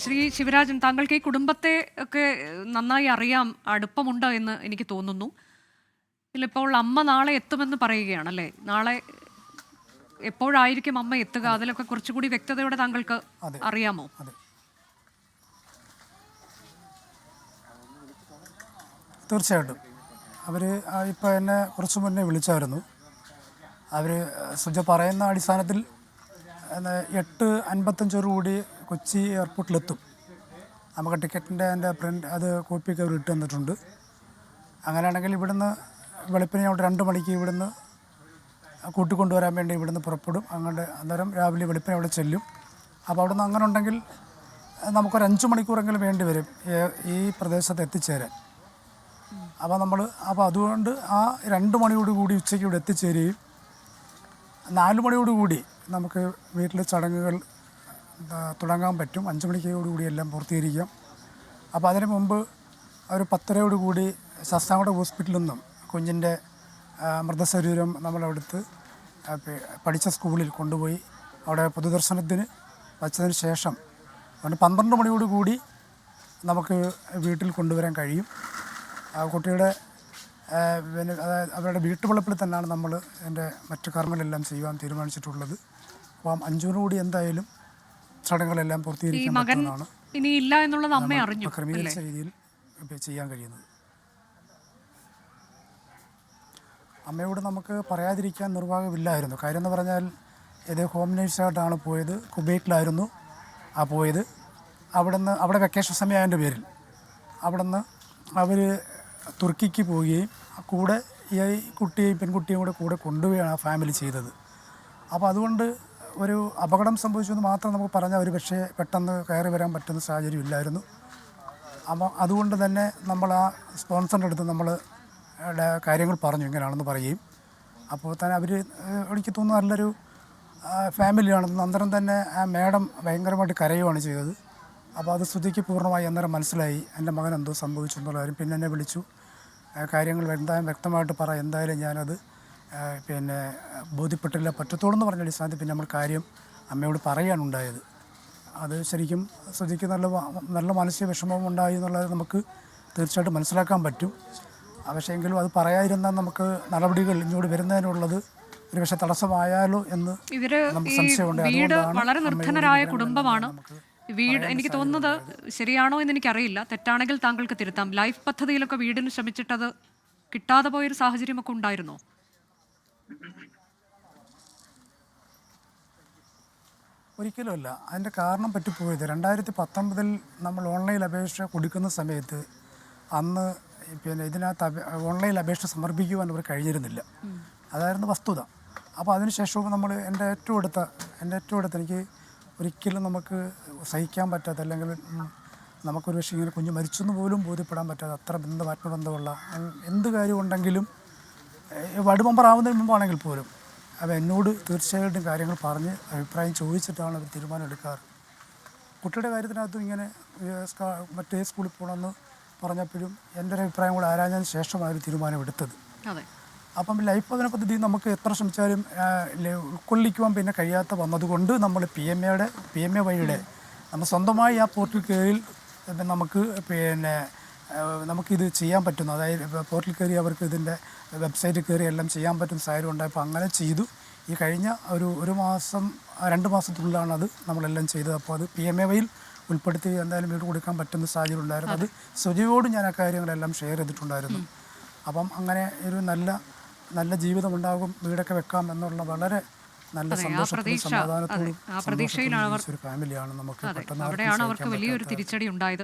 ശ്രീ ശിവരാജൻ, താങ്കൾക്ക് ഈ കുടുംബത്തെ ഒക്കെ നന്നായി അറിയാം, അടുപ്പമുണ്ട് എന്ന് എനിക്ക് തോന്നുന്നു. ഇപ്പോൾ അമ്മ നാളെ എത്തുമെന്ന് പറയുകയാണല്ലേ? നാളെ എപ്പോഴായിരിക്കും അമ്മ എത്തുക? അതിലൊക്കെ കുറച്ചുകൂടി വ്യക്തതയോടെ താങ്കൾക്ക് അറിയാമോ? തീർച്ചയായിട്ടും അവർ ഇപ്പോൾ എന്നെ കുറച്ച് മുന്നേ വിളിച്ചായിരുന്നു. അവർ സുജ പറയുന്ന അടിസ്ഥാനത്തിൽ 8:55 കൊച്ചി എയർപോർട്ടിലെത്തും. നമുക്ക് ടിക്കറ്റിൻ്റെ എൻ്റെ പ്രിൻ്റ് അത് കോപ്പിയൊക്കെ അവർ ഇട്ട് തന്നിട്ടുണ്ട്. അങ്ങനെയാണെങ്കിൽ ഇവിടുന്ന് വെളുപ്പിനെ അവിടെ 2 മണിക്ക് ഇവിടുന്ന് കൂട്ടിക്കൊണ്ടുവരാൻ വേണ്ടി ഇവിടുന്ന് പുറപ്പെടും. അങ്ങനെ അന്നേരം രാവിലെ വെളുപ്പിനെ അവിടെ ചെല്ലും. അപ്പോൾ അവിടുന്ന് അങ്ങനെ ഉണ്ടെങ്കിൽ നമുക്കൊരു 5 മണിക്കൂറെങ്കിലും വേണ്ടി വരും ഈ പ്രദേശത്ത് എത്തിച്ചേരാൻ. അപ്പോൾ അതുകൊണ്ട് ആ 2 മണിയോടുകൂടി ഉച്ചയ്ക്ക് ഇവിടെ എത്തിച്ചേരുകയും 4 മണിയോടുകൂടി നമുക്ക് വീട്ടിലെ ചടങ്ങുകൾ തുടങ്ങാൻ പറ്റും. 5 മണിക്കോടുകൂടി എല്ലാം പൂർത്തീകരിക്കാം. അപ്പോൾ അതിന് മുമ്പ് ഒരു 10:30 ശാസ്താംകോട്ട ഹോസ്പിറ്റലിൽ നിന്നും കുഞ്ഞിൻ്റെ മൃതശരീരം നമ്മളവിടുത്ത് പഠിച്ച സ്കൂളിൽ കൊണ്ടുപോയി അവിടെ പൊതുദർശനത്തിന് വച്ചതിന് ശേഷം 12 മണിയോടുകൂടി നമുക്ക് വീട്ടിൽ കൊണ്ടുവരാൻ കഴിയും. കുട്ടിയുടെ പിന്നെ അവരുടെ വീട്ടുവളപ്പിൽ തന്നെയാണ് നമ്മൾ എൻ്റെ മറ്റു കർമ്മങ്ങളെല്ലാം ചെയ്യുവാൻ തീരുമാനിച്ചിട്ടുള്ളത്. അപ്പം 5 എന്തായാലും ചടങ്ങുകളെല്ലാം പൂർത്തീകരിക്കാൻ പറ്റുന്നതാണ്. ഇനിയില്ല എന്നുള്ളത് അമ്മ അറിഞ്ഞു, ക്രമീകരിച്ച രീതിയിൽ ചെയ്യാൻ കഴിയുന്നത്. അമ്മയോട് നമുക്ക് പറയാതിരിക്കാൻ നിർവാഹമില്ലായിരുന്നു. കാര്യം എന്ന് പറഞ്ഞാൽ ഇത് ഹോം നേഴ്സായിട്ടാണ് പോയത്. കുവൈറ്റിലായിരുന്നു പോയത്. അവിടെ വെക്കേഷൻ സമയത്തിൻ്റെ പേരിൽ അവിടുന്ന് അവർ തുർക്കിക്ക് പോവുകയും കൂടെ ഈ പെൺകുട്ടിയും കൂടെ കൊണ്ടുപോവുകയാണ് ആ ഫാമിലി ചെയ്തത്. അപ്പോൾ അതുകൊണ്ട് ഒരു അപകടം സംഭവിച്ചെന്ന് മാത്രം നമുക്ക് പറഞ്ഞാൽ ഒരു പക്ഷേ പെട്ടെന്ന് കയറി വരാൻ പറ്റുന്ന സാഹചര്യം ഇല്ലായിരുന്നു. അപ്പോൾ അതുകൊണ്ട് തന്നെ നമ്മൾ ആ സ്പോൺസറിൻ്റെ അടുത്ത് നമ്മൾ കാര്യങ്ങൾ പറഞ്ഞു, ഇങ്ങനെയാണെന്ന് പറയുകയും അപ്പോൾ തന്നെ അവർ എനിക്ക് തോന്നുന്നു നല്ലൊരു ഫാമിലിയാണെന്ന് അന്നേരം തന്നെ ആ മേഡം ഭയങ്കരമായിട്ട് കരയുകയാണ് ചെയ്തത്. അപ്പോൾ അത് ശ്രുതിക്ക് പൂർണ്ണമായി അന്നേരം മനസ്സിലായി എൻ്റെ മകൻ എന്തോ സംഭവിച്ചു എന്നുള്ള കാര്യം. പിന്നെ എന്നെ വിളിച്ചു, കാര്യങ്ങൾ എന്തായാലും വ്യക്തമായിട്ട് പറ, എന്തായാലും ഞാനത് പിന്നെ ബോധ്യപ്പെട്ടില്ല പറ്റത്തോളം എന്ന് പറഞ്ഞ അടിസ്ഥാനത്തിൽ പിന്നെ നമ്മൾ കാര്യം അമ്മയോട് പറയാനുണ്ടായത്. അത് ശരിക്കും ശ്രുതിക്ക് നല്ല മാനസിക വിഷമം ഉണ്ടായി എന്നുള്ളത് നമുക്ക് തീർച്ചയായിട്ടും മനസ്സിലാക്കാൻ പറ്റും. പക്ഷേ എങ്കിലും അത് പറയാതിരുന്നാൽ നമുക്ക് നടപടികൾ ഇങ്ങോട്ട് വരുന്നതിനുള്ളത് ഒരു പക്ഷേ തടസ്സമായാലോ എന്ന് നമുക്ക് സംശയമുണ്ട്. അതുകൊണ്ടാണ് വളരെ നിർധനരായ കുടുംബമാണ് വീട്. എനിക്ക് തോന്നുന്നത് ശരിയാണോ എന്ന് എനിക്കറിയില്ല, തെറ്റാണെങ്കിൽ താങ്കൾക്ക് തിരുത്താം. ലൈഫ് പദ്ധതിയിലൊക്കെ വീടിന് ശ്രമിച്ചിട്ടത് കിട്ടാതെ പോയൊരു സാഹചര്യമൊക്കെ ഉണ്ടായിരുന്നോ? ഒരിക്കലുമല്ല. അതിൻ്റെ കാരണം പറ്റിപ്പോയത് 2019 നമ്മൾ ഓൺലൈൻ അപേക്ഷ കൊടുക്കുന്ന സമയത്ത് അന്ന് പിന്നെ ഇതിനകത്ത് ഓൺലൈൻ അപേക്ഷ സമർപ്പിക്കുവാൻ അവർ കഴിഞ്ഞിരുന്നില്ല. അതായിരുന്നു വസ്തുത. അപ്പോൾ അതിനുശേഷവും നമ്മൾ എൻ്റെ ഏറ്റവും അടുത്ത എനിക്ക് ഒരിക്കലും നമുക്ക് സഹിക്കാൻ പറ്റാത്ത, അല്ലെങ്കിൽ നമുക്കൊരു പക്ഷേ ഇങ്ങനെ കുഞ്ഞ് മരിച്ചെന്ന് പോലും ബോധ്യപ്പെടാൻ പറ്റാതെ അത്ര ആത്മബന്ധമുള്ള എന്ത് കാര്യമുണ്ടെങ്കിലും വടുമെമ്പറാവുന്നതിന് മുമ്പാണെങ്കിൽ പോലും അപ്പോൾ എന്നോട് തീർച്ചയായിട്ടും കാര്യങ്ങൾ പറഞ്ഞ് അഭിപ്രായം ചോദിച്ചിട്ടാണ് അവർ തീരുമാനം എടുക്കാറ്. കുട്ടിയുടെ കാര്യത്തിനകത്തും ഇങ്ങനെ മറ്റേ സ്കൂളിൽ പോകണമെന്ന് പറഞ്ഞപ്പോഴും എൻ്റെ ഒരു അഭിപ്രായം കൂടെ ആരാഞ്ഞതിന് ശേഷമാണ് ഒരു തീരുമാനം എടുത്തത്. അപ്പം ലൈഫ് ഭവന പദ്ധതി നമുക്ക് എത്ര ശ്രമിച്ചാലും ഉൾക്കൊള്ളിക്കുവാൻ പിന്നെ കഴിയാത്ത വന്നതുകൊണ്ട് നമ്മൾ PMA വഴിയുടെ നമ്മൾ സ്വന്തമായി ആ പോർട്ടൽ കയറി നമുക്കിത് ചെയ്യാൻ പറ്റുന്നു. അതായത് പോർട്ടൽ കയറി അവർക്ക് ഇതിൻ്റെ വെബ്സൈറ്റിൽ കയറി എല്ലാം ചെയ്യാൻ പറ്റുന്ന സാഹചര്യം ഉണ്ടായപ്പോൾ അങ്ങനെ ചെയ്തു. ഈ കഴിഞ്ഞ ഒരു മാസം 2 മാസത്തിനുള്ളിലാണ് അത് നമ്മളെല്ലാം ചെയ്തത്. അപ്പോൾ അത് PMA വഴിയിൽ ഉൾപ്പെടുത്തി എന്തായാലും വീട് കൊടുക്കാൻ പറ്റുന്ന സാഹചര്യം ഉണ്ടായിരുന്നു. അത് സുജയോട് ഞാൻ ആ കാര്യങ്ങളെല്ലാം ഷെയർ ചെയ്തിട്ടുണ്ടായിരുന്നു. അപ്പം അങ്ങനെ ഒരു നല്ല ജീവിതം ഉണ്ടാകും, വീടൊക്കെ വെക്കാം എന്നുള്ള വളരെ നല്ല സന്തോഷത്തോടും സമാധാനത്തോടും ഒരു ഫാമിലിയാണ് നമുക്ക്. അവിടെയാണ് അവർക്ക് വലിയൊരു തിരിച്ചടി ഉണ്ടായത്.